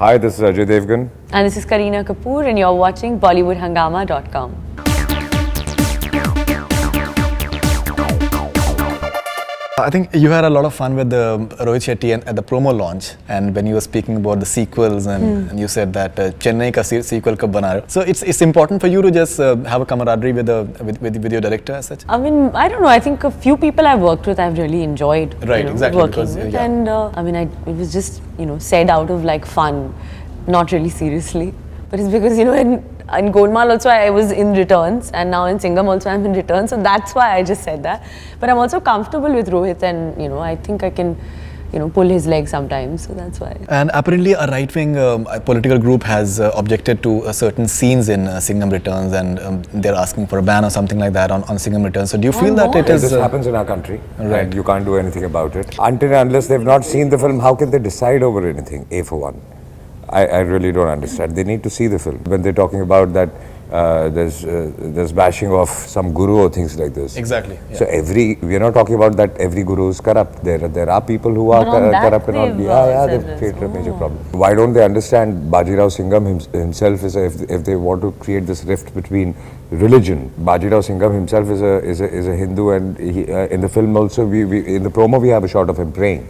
Hi, this is Ajay Devgn. And this is Kareena Kapoor, and you're watching BollywoodHungama.com. I think you had a lot of fun with Rohit Shetty at the promo launch, and when you were speaking about the sequels, and you said that Chennai ka sequel kab bana rahe ho. So it's important for you to just have a camaraderie with your director as such. I mean, I don't know. I think a few people I've worked with, I've really enjoyed. Right, exactly. Working with. Yeah. And I mean, it was just said out of like fun, not really seriously. But it's because in Golmaal also I was in returns, and now in Singham also I'm in returns, so that's why I just said that. But I'm also comfortable with Rohit, and I think I can pull his leg sometimes, so that's why. And apparently a right-wing political group has objected to certain scenes in Singham Returns, and they're asking for a ban or something like that on Singham Returns. So do you feel that it is... This happens in our country, right. And you can't do anything about it. Until and unless they've not seen the film, how can they decide over anything, A for one? I really don't understand. They need to see the film. When they're talking about that there's bashing of some guru or things like this. Exactly. Yeah. So we're not talking about that every guru is corrupt. There are people who are corrupt and not. They've created a major problem. Why don't they understand Bajirao Singham himself is if they want to create this rift between religion? Bajirao Singham himself is a Hindu, and he, in the film also we in the promo we have a shot of him praying.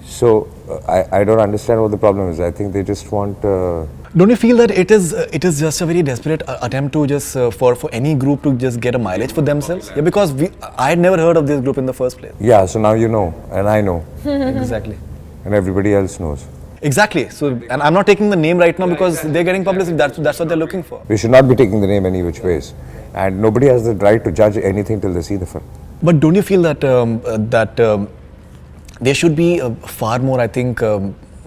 So I don't understand what the problem is. I think they just want. Don't you feel that it is just a very desperate attempt to just for any group to just get a mileage for themselves? Yeah, because I had never heard of this group in the first place. Yeah, so now you know, and I know. Exactly. And everybody else knows. Exactly. So, and I'm not taking the name right now because they're getting publicity. That's what they're looking for. We should not be taking the name any which ways, and nobody has the right to judge anything till they see the film. But don't you feel that there should be far more, I think,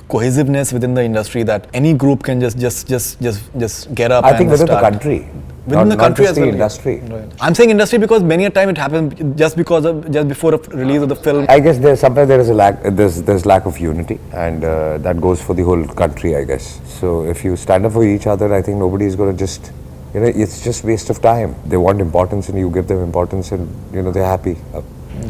cohesiveness within the industry, that any group can just get up? I think within start. the country, within the country as well. The industry. Right. I'm saying industry because many a time it happens just before a release of the film. I guess there is a lack. There's lack of unity, and that goes for the whole country, I guess. So if you stand up for each other, I think nobody is going to just. It's just waste of time. They want importance, and you give them importance, and they're happy.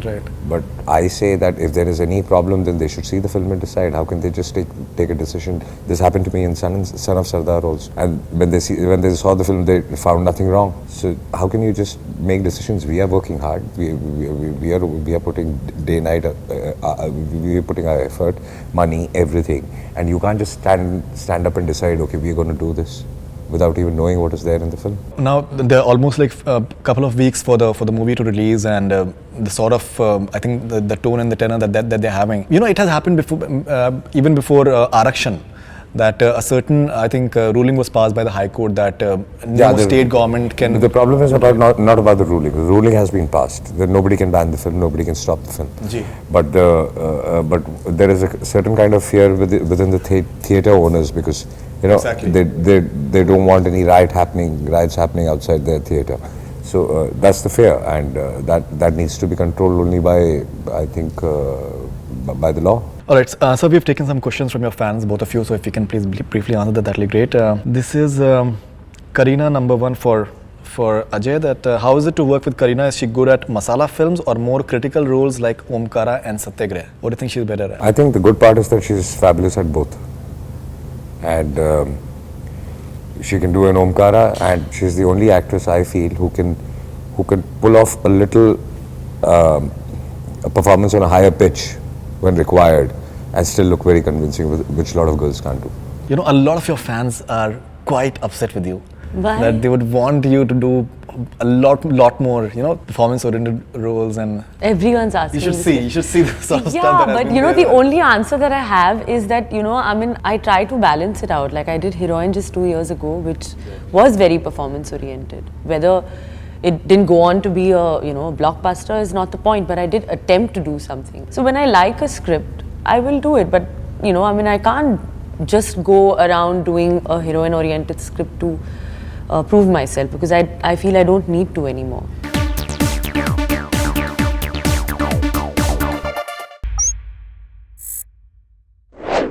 Right. But I say that if there is any problem, then they should see the film and decide. How can they just take a decision? This happened to me in Son of Sardar also. And when they saw the film, they found nothing wrong. So how can you just make decisions? We are working hard. We are putting day night. We are putting our effort, money, everything. And you can't just stand up and decide. Okay, we are going to do this, without even knowing what is there in the film. Now there are almost like a couple of weeks for the movie to release, and the sort of I think the tone and the tenor that they're having. It has happened before, even before Arakshan, that a certain ruling was passed by the High Court that no state government can. The problem is not about the ruling. The ruling has been passed. That nobody can ban the film, nobody can stop the film. Gee. But there is a certain kind of fear within the theatre owners, because. Exactly. They don't want any riots happening outside their theatre. So that's the fear, and that needs to be controlled only by, I think, by the law. All right, so we've taken some questions from your fans, both of you, so if you can please briefly answer that'll be great. This is Kareena number 1 for Ajay, that how is it to work with Kareena? Is she good at masala films or more critical roles like Omkara and Satyagrah? What do you think she's better at? I think the good part is that she's fabulous at both. And she can do an Omkara, and she's the only actress I feel who can pull off a little a performance on a higher pitch when required and still look very convincing, which a lot of girls can't do. A lot of your fans are quite upset with you. Why? That they would want you to do a lot more, performance-oriented roles, and Everyone's asking. You should see the sort of stuff that but the only answer that I have is that I try to balance it out. Like I did Heroine just 2 years ago, which was very performance-oriented. Whether it didn't go on to be a blockbuster is not the point, but I did attempt to do something. So when I like a script, I will do it. But I can't just go around doing a heroine-oriented script to prove myself, because I feel I don't need to anymore.